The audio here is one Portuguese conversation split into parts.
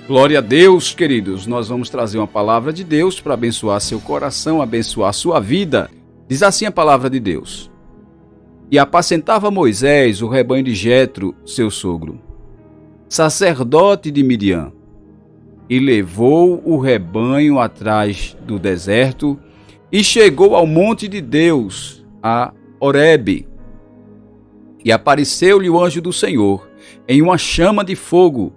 Glória a Deus, queridos. Nós vamos trazer uma palavra de Deus para abençoar seu coração, abençoar sua vida. Diz assim a palavra de Deus: E apacentava Moisés o rebanho de Jetro, seu sogro, sacerdote de Midian, e levou o rebanho atrás do deserto e chegou ao monte de Deus, a Horebe. E apareceu-lhe o anjo do Senhor em uma chama de fogo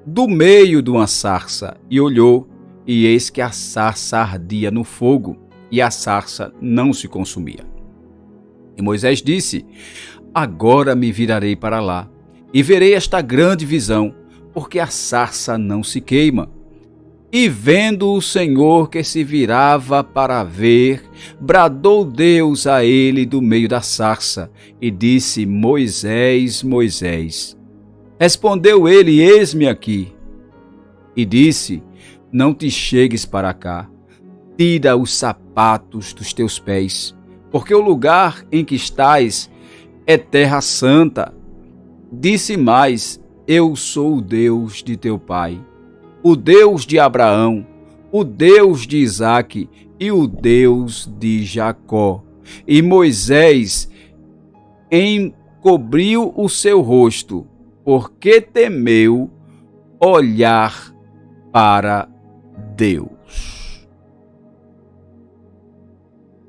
do meio de uma sarça, e olhou, e eis que a sarça ardia no fogo, e a sarça não se consumia. E Moisés disse: Agora me virarei para lá, e verei esta grande visão, porque a sarça não se queima. E vendo o Senhor que se virava para ver, bradou Deus a ele do meio da sarça, e disse: Moisés, Moisés. Respondeu ele: Eis-me aqui. E disse: Não te chegues para cá, tira os sapatos dos teus pés, porque o lugar em que estás é terra santa. Disse mais: Eu sou o Deus de teu pai, o Deus de Abraão, o Deus de Isaque e o Deus de Jacó. E Moisés encobriu o seu rosto, porque temeu olhar para Deus.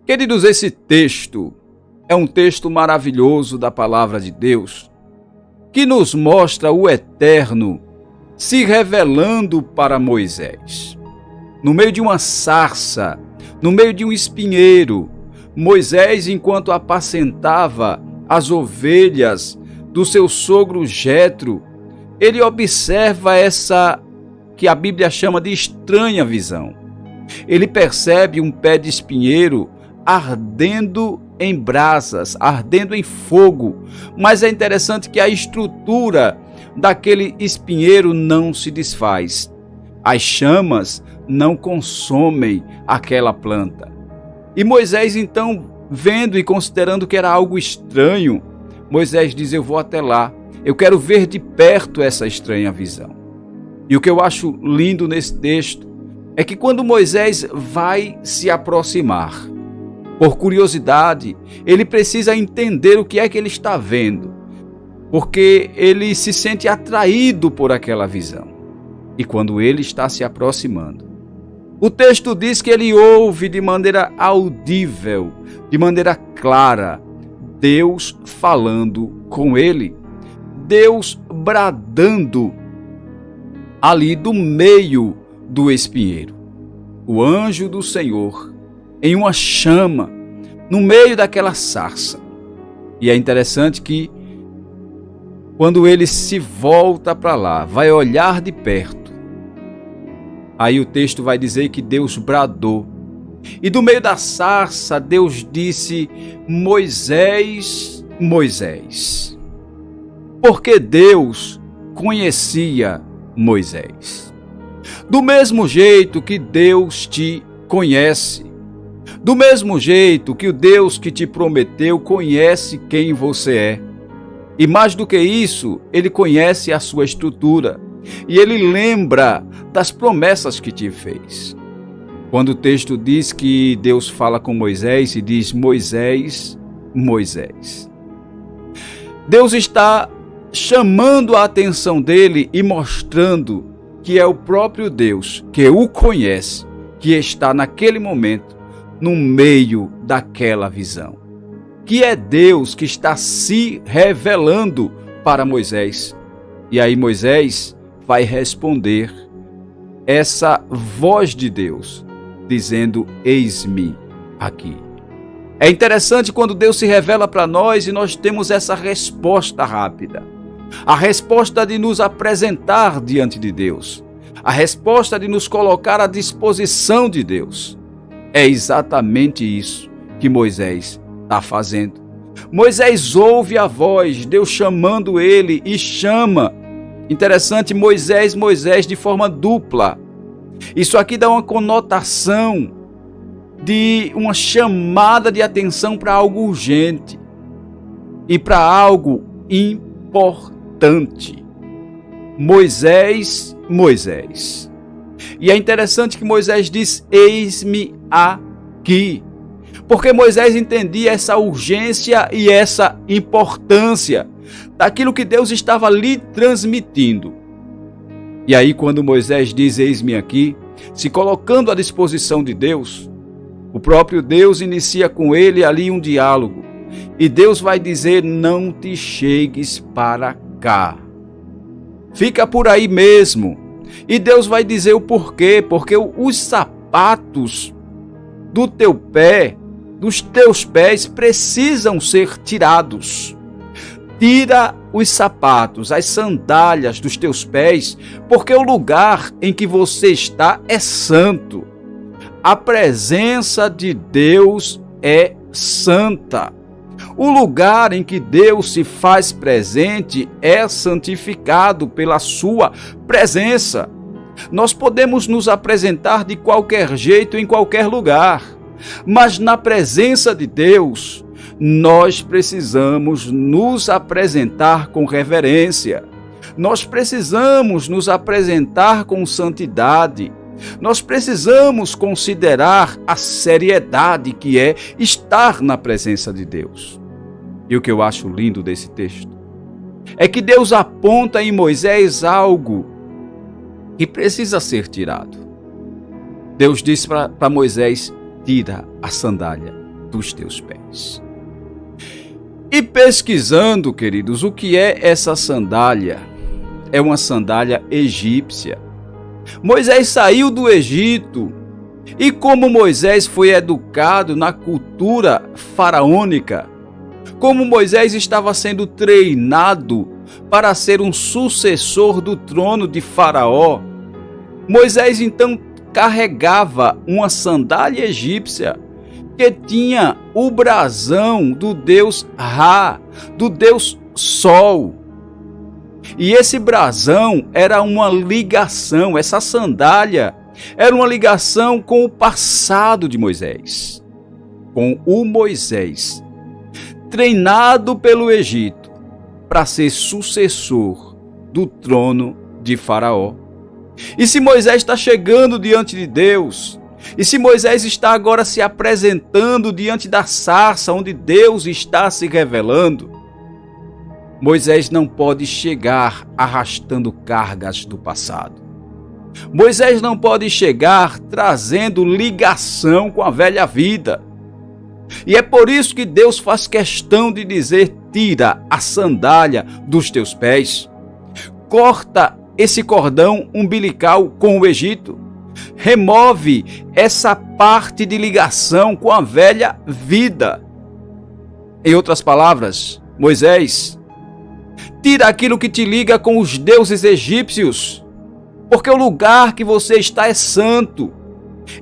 Queridos, esse texto é um texto maravilhoso da palavra de Deus, que nos mostra o Eterno se revelando para Moisés. No meio de uma sarça, no meio de um espinheiro, Moisés, enquanto apacentava as ovelhas do seu sogro Jetro, ele observa essa que a Bíblia chama de estranha visão. Ele percebe um pé de espinheiro ardendo em brasas, ardendo em fogo, mas é interessante que a estrutura daquele espinheiro não se desfaz. As chamas não consomem aquela planta. E Moisés, então, vendo e considerando que era algo estranho, Moisés diz: Eu vou até lá, eu quero ver de perto essa estranha visão. E o que eu acho lindo nesse texto é que quando Moisés vai se aproximar, por curiosidade, ele precisa entender o que é que ele está vendo, porque ele se sente atraído por aquela visão. E quando ele está se aproximando, o texto diz que ele ouve de maneira audível, de maneira clara, Deus falando com ele, Deus bradando ali do meio do espinheiro. O anjo do Senhor em uma chama no meio daquela sarça. E é interessante que quando ele se volta para lá, vai olhar de perto, aí o texto vai dizer que Deus bradou. E do meio da sarça, Deus disse: Moisés, Moisés. Porque Deus conhecia Moisés. Do mesmo jeito que Deus te conhece, do mesmo jeito que o Deus que te prometeu conhece quem você é. E mais do que isso, ele conhece a sua estrutura e ele lembra das promessas que te fez. Quando o texto diz que Deus fala com Moisés e diz: Moisés, Moisés. Deus está chamando a atenção dele e mostrando que é o próprio Deus que o conhece, que está naquele momento no meio daquela visão. Que é Deus que está se revelando para Moisés. E aí Moisés vai responder essa voz de Deus, dizendo: Eis-me aqui. É interessante quando Deus se revela para nós e nós temos essa resposta rápida. A resposta de nos apresentar diante de Deus. A resposta de nos colocar à disposição de Deus. É exatamente isso que Moisés está fazendo. Moisés ouve a voz, Deus chamando ele e chama. Interessante, Moisés, Moisés de forma dupla. Isso aqui dá uma conotação de uma chamada de atenção para algo urgente e para algo importante. Moisés Moisés. E é interessante que Moisés diz: eis-me aqui. Porque Moisés entendia essa urgência e essa importância daquilo que Deus estava lhe transmitindo. E aí, quando Moisés diz: eis-me aqui, se colocando à disposição de Deus, o próprio Deus inicia com ele ali um diálogo. E Deus vai dizer: não te chegues para cá. Fica por aí mesmo. E Deus vai dizer o porquê. Porque os sapatos do teu pé, dos teus pés, precisam ser tirados. Tira os sapatos, as sandálias dos teus pés, porque o lugar em que você está é santo. A presença de Deus é santa. O lugar em que Deus se faz presente é santificado pela sua presença. Nós podemos nos apresentar de qualquer jeito em qualquer lugar, mas na presença de Deus, nós precisamos nos apresentar com reverência. Nós precisamos nos apresentar com santidade. Nós precisamos considerar a seriedade que é estar na presença de Deus. E o que eu acho lindo desse texto é que Deus aponta em Moisés algo que precisa ser tirado. Deus disse para Moisés: tira a sandália dos teus pés. E pesquisando, queridos, o que é essa sandália? É uma sandália egípcia. Moisés saiu do Egito e, como Moisés foi educado na cultura faraônica, como Moisés estava sendo treinado para ser um sucessor do trono de Faraó, Moisés então carregava uma sandália egípcia que tinha o brasão do deus Ra, do deus Sol. E esse brasão era uma ligação, essa sandália era uma ligação com o passado de Moisés, com o Moisés, treinado pelo Egito para ser sucessor do trono de Faraó. E se Moisés está chegando diante de Deus, e se Moisés está agora se apresentando diante da sarça onde Deus está se revelando, Moisés não pode chegar arrastando cargas do passado. Moisés não pode chegar trazendo ligação com a velha vida. E é por isso que Deus faz questão de dizer: tira a sandália dos teus pés. Corta esse cordão umbilical com o Egito. Remove essa parte de ligação com a velha vida. Em outras palavras, Moisés, tira aquilo que te liga com os deuses egípcios, porque o lugar que você está é santo.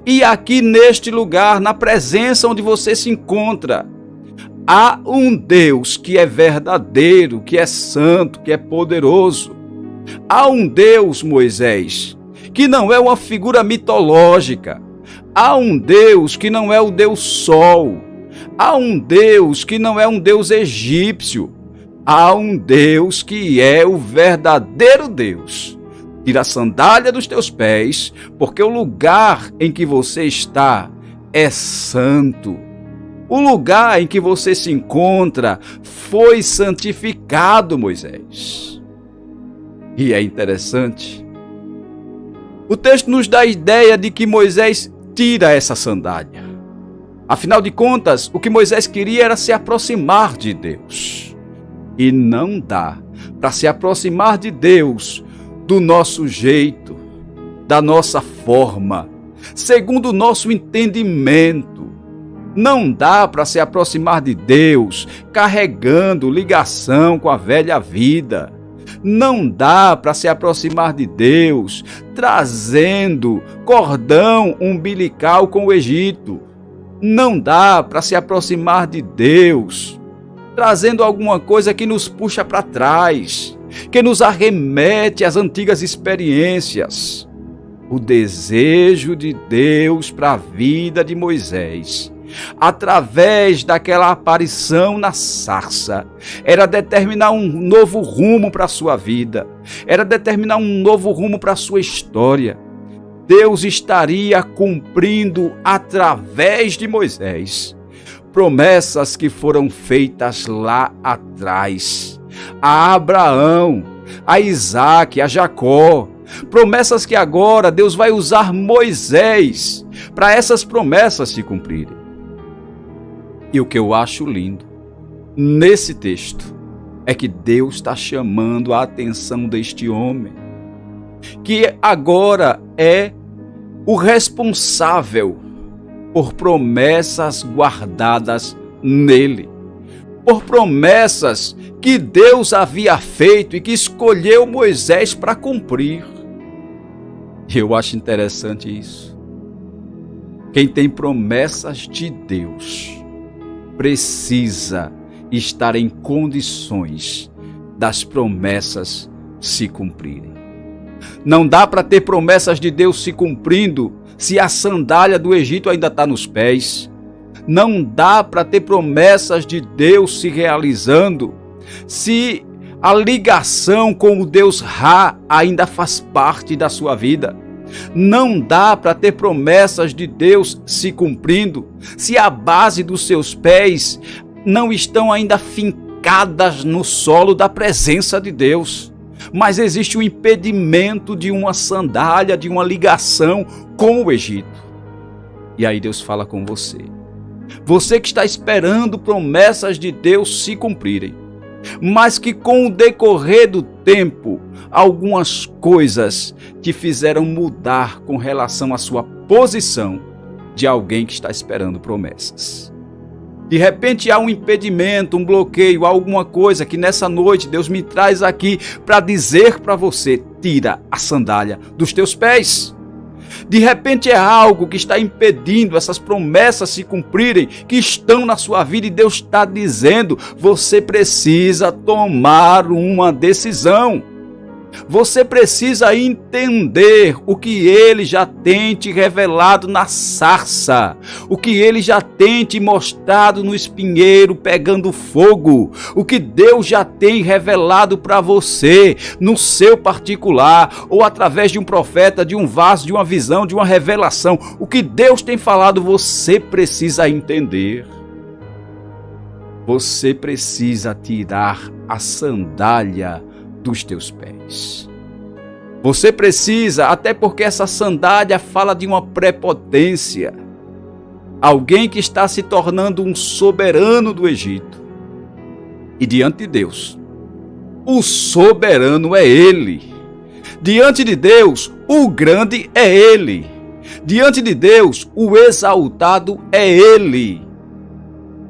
E aqui neste lugar, na presença onde você se encontra, há um Deus que é verdadeiro, que é santo, que é poderoso. Há um Deus, Moisés, que não é uma figura mitológica. Há um Deus que não é o Deus Sol. Há um Deus que não é um Deus egípcio. Há um Deus que é o verdadeiro Deus. Tira a sandália dos teus pés, porque o lugar em que você está é santo. O lugar em que você se encontra foi santificado, Moisés. E é interessante. O texto nos dá a ideia de que Moisés tira essa sandália. Afinal de contas, o que Moisés queria era se aproximar de Deus. E não dá para se aproximar de Deus do nosso jeito, da nossa forma, segundo o nosso entendimento. Não dá para se aproximar de Deus carregando ligação com a velha vida. Não dá para se aproximar de Deus trazendo cordão umbilical com o Egito. Não dá para se aproximar de Deus trazendo alguma coisa que nos puxa para trás, que nos arremete às antigas experiências. O desejo de Deus para a vida de Moisés através daquela aparição na sarça, era determinar um novo rumo para a sua vida, era determinar um novo rumo para a sua história. Deus estaria cumprindo através de Moisés promessas que foram feitas lá atrás, a Abraão, a Isaque, a Jacó, promessas que agora Deus vai usar Moisés para essas promessas se cumprirem. E o que eu acho lindo nesse texto é que Deus está chamando a atenção deste homem, que agora é o responsável por promessas guardadas nele, por promessas que Deus havia feito e que escolheu Moisés para cumprir. E eu acho interessante isso. Quem tem promessas de Deus precisa estar em condições das promessas se cumprirem. Não dá para ter promessas de Deus se cumprindo se a sandália do Egito ainda está nos pés. Não dá para ter promessas de Deus se realizando se a ligação com o Deus Ra ainda faz parte da sua vida. Não dá para ter promessas de Deus se cumprindo se a base dos seus pés não estão ainda fincadas no solo da presença de Deus. Mas existe um impedimento de uma sandália, de uma ligação com o Egito. E aí Deus fala com você. Você que está esperando promessas de Deus se cumprirem, mas que com o decorrer do tempo, algumas coisas te fizeram mudar com relação à sua posição de alguém que está esperando promessas. De repente há um impedimento, um bloqueio, alguma coisa que nessa noite Deus me traz aqui para dizer para você: tira a sandália dos teus pés. De repente é algo que está impedindo essas promessas se cumprirem, que estão na sua vida, e Deus está dizendo: você precisa tomar uma decisão. Você precisa entender o que Ele já tem te revelado na sarça, o que Ele já tem te mostrado no espinheiro pegando fogo, o que Deus já tem revelado para você no seu particular, ou através de um profeta, de um vaso, de uma visão, de uma revelação. O que Deus tem falado, você precisa entender. Você precisa tirar a sandália dos teus pés. Você precisa, até porque essa sandália fala de uma prepotência. Alguém que está se tornando um soberano do Egito. E diante de Deus, o soberano é Ele. Diante de Deus, o grande é Ele. Diante de Deus, o exaltado é Ele.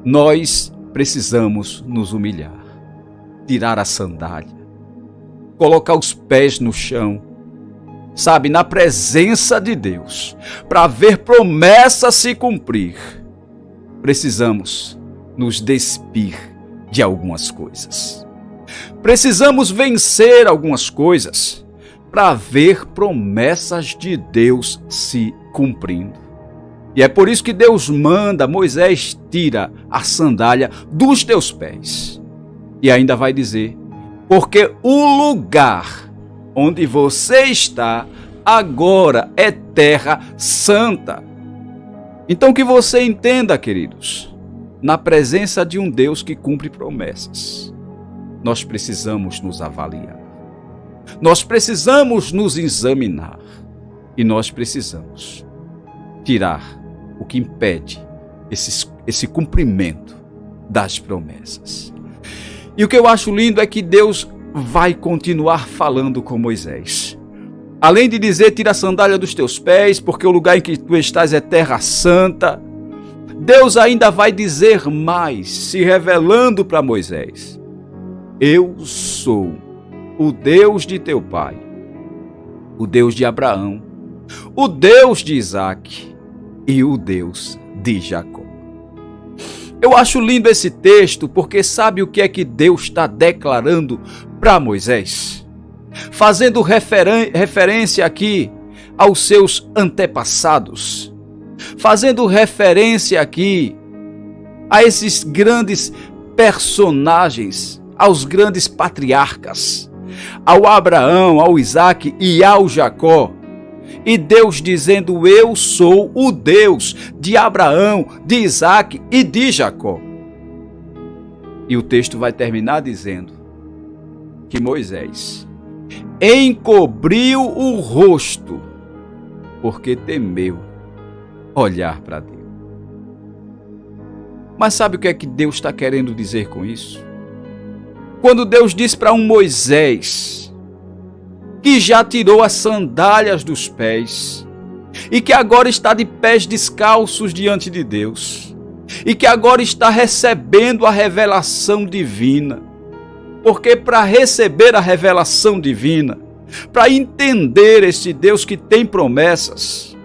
Nós precisamos nos humilhar, tirar a sandália, colocar os pés no chão, sabe, na presença de Deus, para ver promessa se cumprir. Precisamos nos despir de algumas coisas. Precisamos vencer algumas coisas para ver promessas de Deus se cumprindo. E é por isso que Deus manda Moisés: tira a sandália dos teus pés. E ainda vai dizer: porque o lugar onde você está agora é terra santa. Então que você entenda, queridos, na presença de um Deus que cumpre promessas, nós precisamos nos avaliar. Nós precisamos nos examinar. E nós precisamos tirar o que impede esse cumprimento das promessas. E o que eu acho lindo é que Deus vai continuar falando com Moisés. Além de dizer: tira a sandália dos teus pés, porque o lugar em que tu estás é terra santa, Deus ainda vai dizer mais, se revelando para Moisés: eu sou o Deus de teu pai, o Deus de Abraão, o Deus de Isaque e o Deus de Jacó. Eu acho lindo esse texto, porque sabe o que é que Deus está declarando para Moisés? Fazendo referência aqui aos seus antepassados, fazendo referência aqui a esses grandes personagens, aos grandes patriarcas, ao Abraão, ao Isaque e ao Jacó. E Deus dizendo: eu sou o Deus de Abraão, de Isaque e de Jacó. E o texto vai terminar dizendo que Moisés encobriu o rosto, porque temeu olhar para Deus. Mas sabe o que é que Deus está querendo dizer com isso? Quando Deus diz para um Moisés que já tirou as sandálias dos pés e que agora está de pés descalços diante de Deus e que agora está recebendo a revelação divina, porque para receber a revelação divina, para entender este Deus que tem promessas,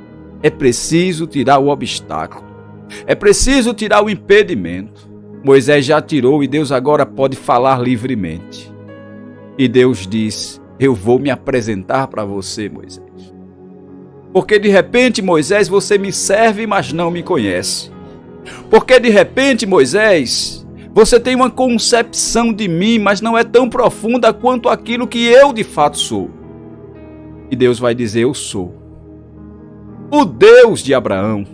é preciso tirar o obstáculo, é preciso tirar o impedimento. Moisés já tirou e Deus agora pode falar livremente. E Deus diz: eu vou me apresentar para você, Moisés. Porque de repente, Moisés, você me serve, mas não me conhece. Porque de repente, Moisés, você tem uma concepção de mim, mas não é tão profunda quanto aquilo que eu de fato sou. E Deus vai dizer: eu sou o Deus de Abraão,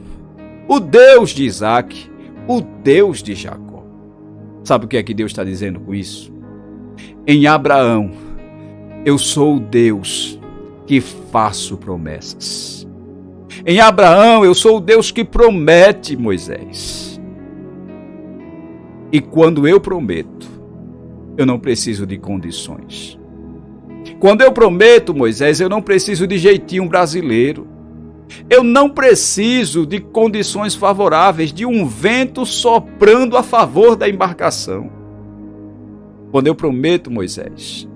o Deus de Isaque, o Deus de Jacó. Sabe o que é que Deus está dizendo com isso? Em Abraão, eu sou o Deus que faço promessas. Em Abraão, eu sou o Deus que promete, Moisés. E quando eu prometo, eu não preciso de condições. Quando eu prometo, Moisés, eu não preciso de jeitinho brasileiro. Eu não preciso de condições favoráveis, de um vento soprando a favor da embarcação. Quando eu prometo, Moisés,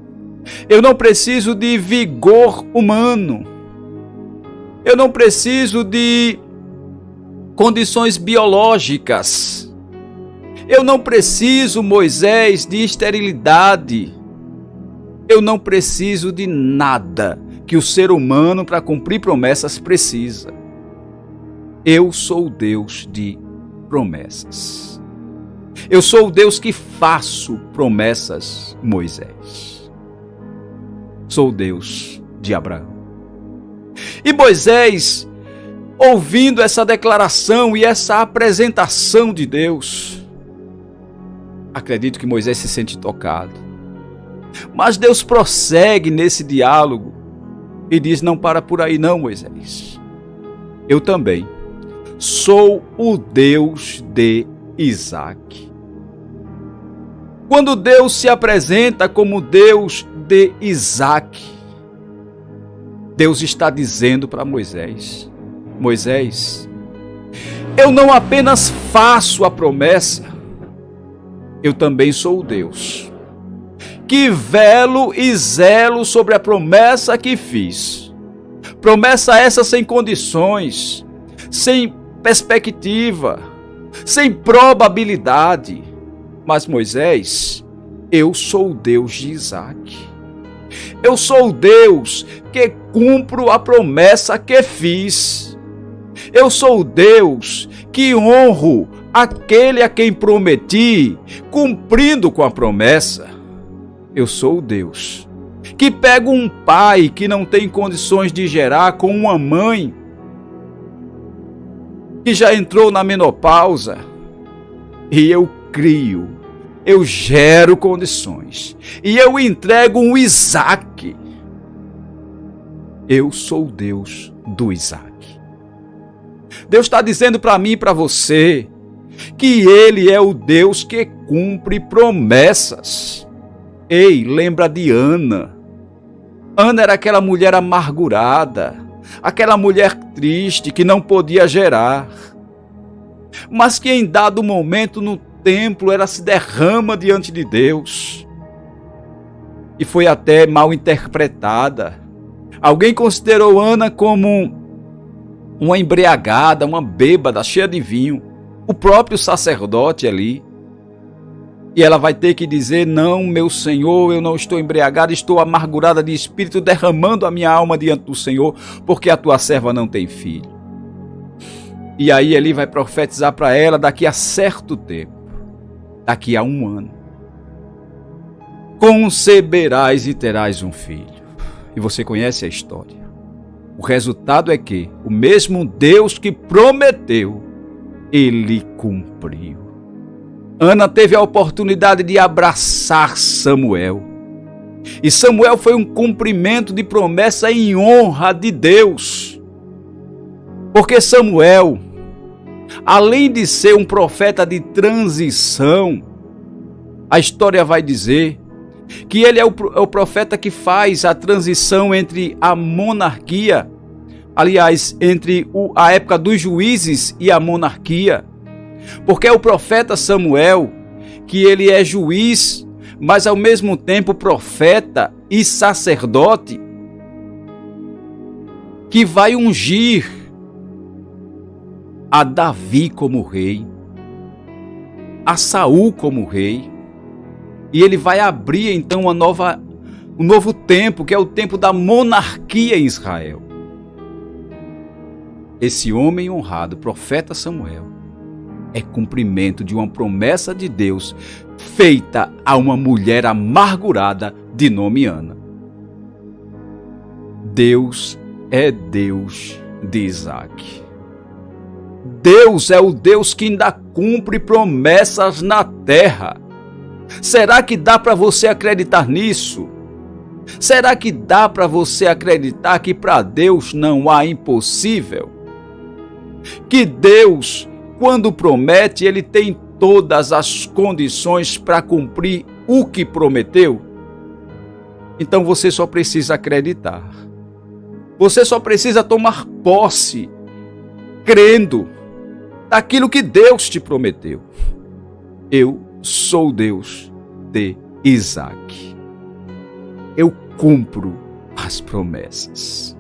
eu não preciso de vigor humano. Eu não preciso de condições biológicas. Eu não preciso, Moisés, de esterilidade. Eu não preciso de nada que o ser humano, para cumprir promessas, precisa. Eu sou o Deus de promessas. Eu sou o Deus que faço promessas, Moisés. Sou o Deus de Abraão. E Moisés, ouvindo essa declaração e essa apresentação de Deus, acredito que Moisés se sente tocado. Mas Deus prossegue nesse diálogo e diz: não para por aí não, Moisés. Eu também sou o Deus de Isaque. Quando Deus se apresenta como Deus de Isaque, Deus está dizendo para Moisés: Moisés, eu não apenas faço a promessa, eu também sou o Deus que velo e zelo sobre a promessa que fiz. Promessa essa sem condições, sem perspectiva, sem probabilidade. Mas Moisés, eu sou o Deus de Isaque. Eu sou o Deus que cumpro a promessa que fiz. Eu sou o Deus que honro aquele a quem prometi, cumprindo com a promessa. Eu sou o Deus que pega um pai que não tem condições de gerar com uma mãe que já entrou na menopausa e eu crio, eu gero condições e eu entrego um Isaque. Eu sou o Deus do Isaque. Deus está dizendo para mim e para você que Ele é o Deus que cumpre promessas. Ei, lembra de Ana. Ana era aquela mulher amargurada, aquela mulher triste que não podia gerar, mas que em dado momento no templo ela se derrama diante de Deus. E foi até mal interpretada. Alguém considerou Ana como uma embriagada, uma bêbada, cheia de vinho. O próprio sacerdote ali. E ela vai ter que dizer: não, meu Senhor, eu não estou embriagada, estou amargurada de espírito, derramando a minha alma diante do Senhor, porque a tua serva não tem filho. E aí ele vai profetizar para ela daqui a certo tempo, daqui a 1 ano. Conceberás e terás um filho. E você conhece a história. O resultado é que o mesmo Deus que prometeu, ele cumpriu. Ana teve a oportunidade de abraçar Samuel. E Samuel foi um cumprimento de promessa em honra de Deus. Porque Samuel, além de ser um profeta de transição, a história vai dizer que ele é o profeta que faz a transição entre a monarquia, aliás, entre a época dos juízes e a monarquia. Porque é o profeta Samuel, que ele é juiz, mas ao mesmo tempo profeta e sacerdote, que vai ungir a Davi como rei, a Saul como rei, e ele vai abrir então um novo tempo, que é o tempo da monarquia em Israel. Esse homem honrado, profeta Samuel, é cumprimento de uma promessa de Deus feita a uma mulher amargurada de nome Ana. Deus é Deus de Isaac. Deus é o Deus que ainda cumpre promessas na terra. Será que dá para você acreditar nisso? Será que dá para você acreditar que para Deus não há impossível? Que Deus, quando promete, ele tem todas as condições para cumprir o que prometeu? Então você só precisa acreditar. Você só precisa tomar posse, crendo daquilo que Deus te prometeu. Eu sou Deus de Isaac. Eu cumpro as promessas.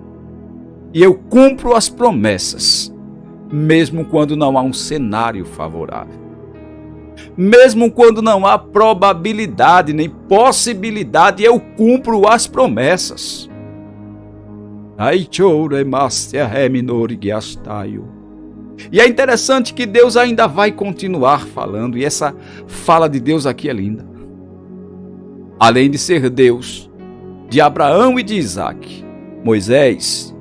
E eu cumpro as promessas, mesmo quando não há um cenário favorável. Mesmo quando não há probabilidade nem possibilidade, eu cumpro as promessas. E é interessante que Deus ainda vai continuar falando, e essa fala de Deus aqui é linda. Além de ser Deus de Abraão e de Isaac, Moisés,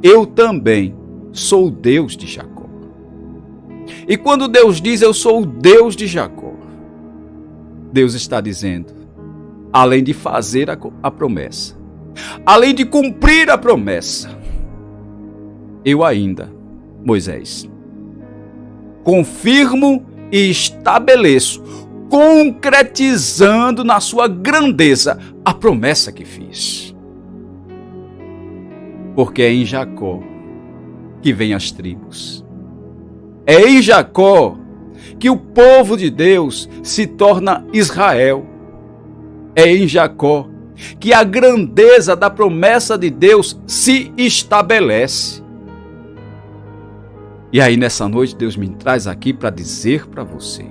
eu também sou o Deus de Jacó. E quando Deus diz eu sou o Deus de Jacó, Deus está dizendo, além de fazer a promessa, além de cumprir a promessa, eu ainda, Moisés, confirmo e estabeleço, concretizando na sua grandeza a promessa que fiz. Porque é em Jacó que vêm as tribos. É em Jacó que o povo de Deus se torna Israel. É em Jacó que a grandeza da promessa de Deus se estabelece. E aí nessa noite Deus me traz aqui para dizer para você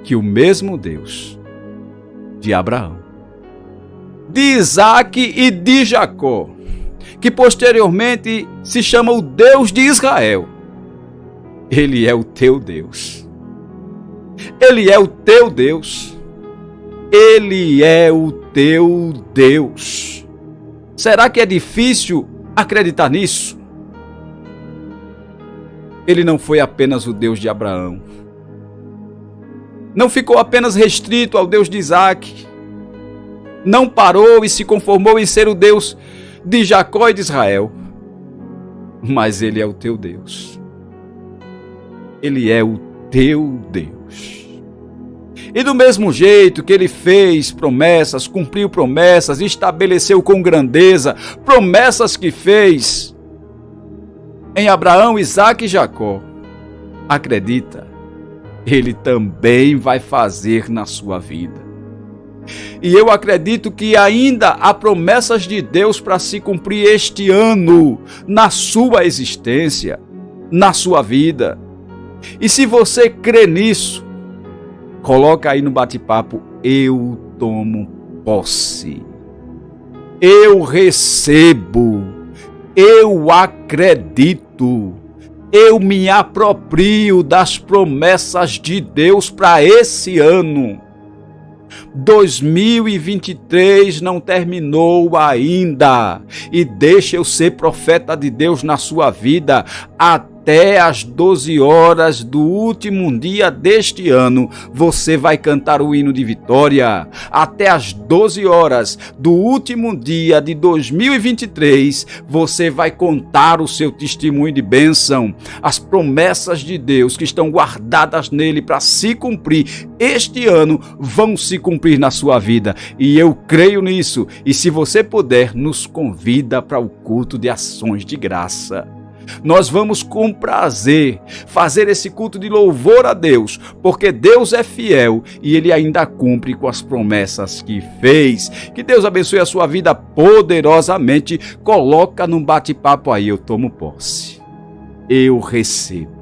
que o mesmo Deus de Abraão, de Isaac e de Jacó, que posteriormente se chama o Deus de Israel, ele é o teu Deus. Ele é o teu Deus. Ele é o teu Deus. Será que é difícil acreditar nisso? Ele não foi apenas o Deus de Abraão. Não ficou apenas restrito ao Deus de Isaac. Não parou e se conformou em ser o Deus de Jacó e de Israel. Mas ele é o teu Deus. Ele é o teu Deus. E do mesmo jeito que ele fez promessas, cumpriu promessas, estabeleceu com grandeza promessas que fez em Abraão, Isaac e Jacó, acredita, ele também vai fazer na sua vida. E eu acredito que ainda há promessas de Deus para se cumprir este ano, na sua existência, na sua vida. E se você crê nisso, coloca aí no bate-papo, eu tomo posse, eu recebo, eu acredito, Eu me aproprio das promessas de Deus para esse ano. 2023 não terminou ainda. E deixa eu ser profeta de Deus na sua vida. Até às 12 horas do último dia deste ano, você vai cantar o hino de vitória. Até às 12 horas do último dia de 2023, você vai contar o seu testemunho de bênção. As promessas de Deus que estão guardadas nele para se cumprir este ano vão se cumprir na sua vida. E eu creio nisso. E se você puder, nos convida para o culto de ações de graça. Nós vamos com prazer fazer esse culto de louvor a Deus, porque Deus é fiel e Ele ainda cumpre com as promessas que fez. Que Deus abençoe a sua vida poderosamente. Coloca num bate-papo aí, eu tomo posse. Eu recebo.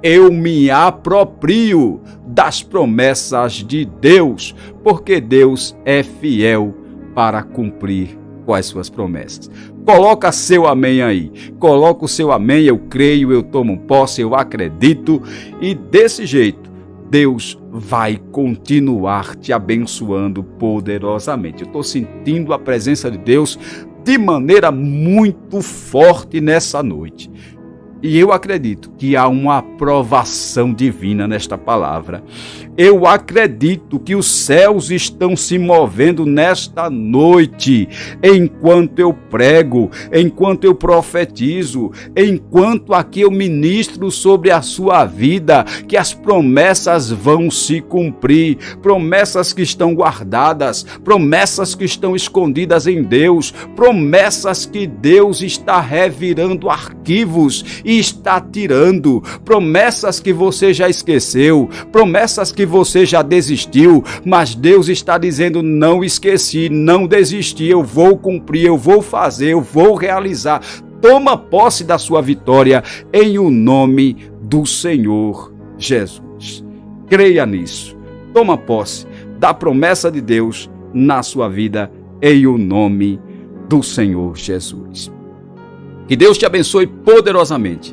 Eu me aproprio das promessas de Deus, porque Deus é fiel para cumprir com as suas promessas. Coloca seu amém aí. Coloca o seu amém, eu creio, eu tomo posse, eu acredito. E desse jeito, Deus vai continuar te abençoando poderosamente. Eu estou sentindo a presença de Deus de maneira muito forte nessa noite. E eu acredito que há uma aprovação divina nesta palavra. Eu acredito que os céus estão se movendo nesta noite, enquanto eu prego, enquanto eu profetizo, enquanto aqui eu ministro sobre a sua vida, que as promessas vão se cumprir, promessas que estão guardadas, promessas que estão escondidas em Deus, promessas que Deus está revirando arquivos e está tirando, promessas que você já esqueceu, promessas que você já desistiu, mas Deus está dizendo: não esqueci, não desisti, eu vou cumprir, eu vou fazer, eu vou realizar. Toma posse da sua vitória em o nome do Senhor Jesus. Creia nisso. Toma posse da promessa de Deus na sua vida em o nome do Senhor Jesus. Que Deus te abençoe poderosamente.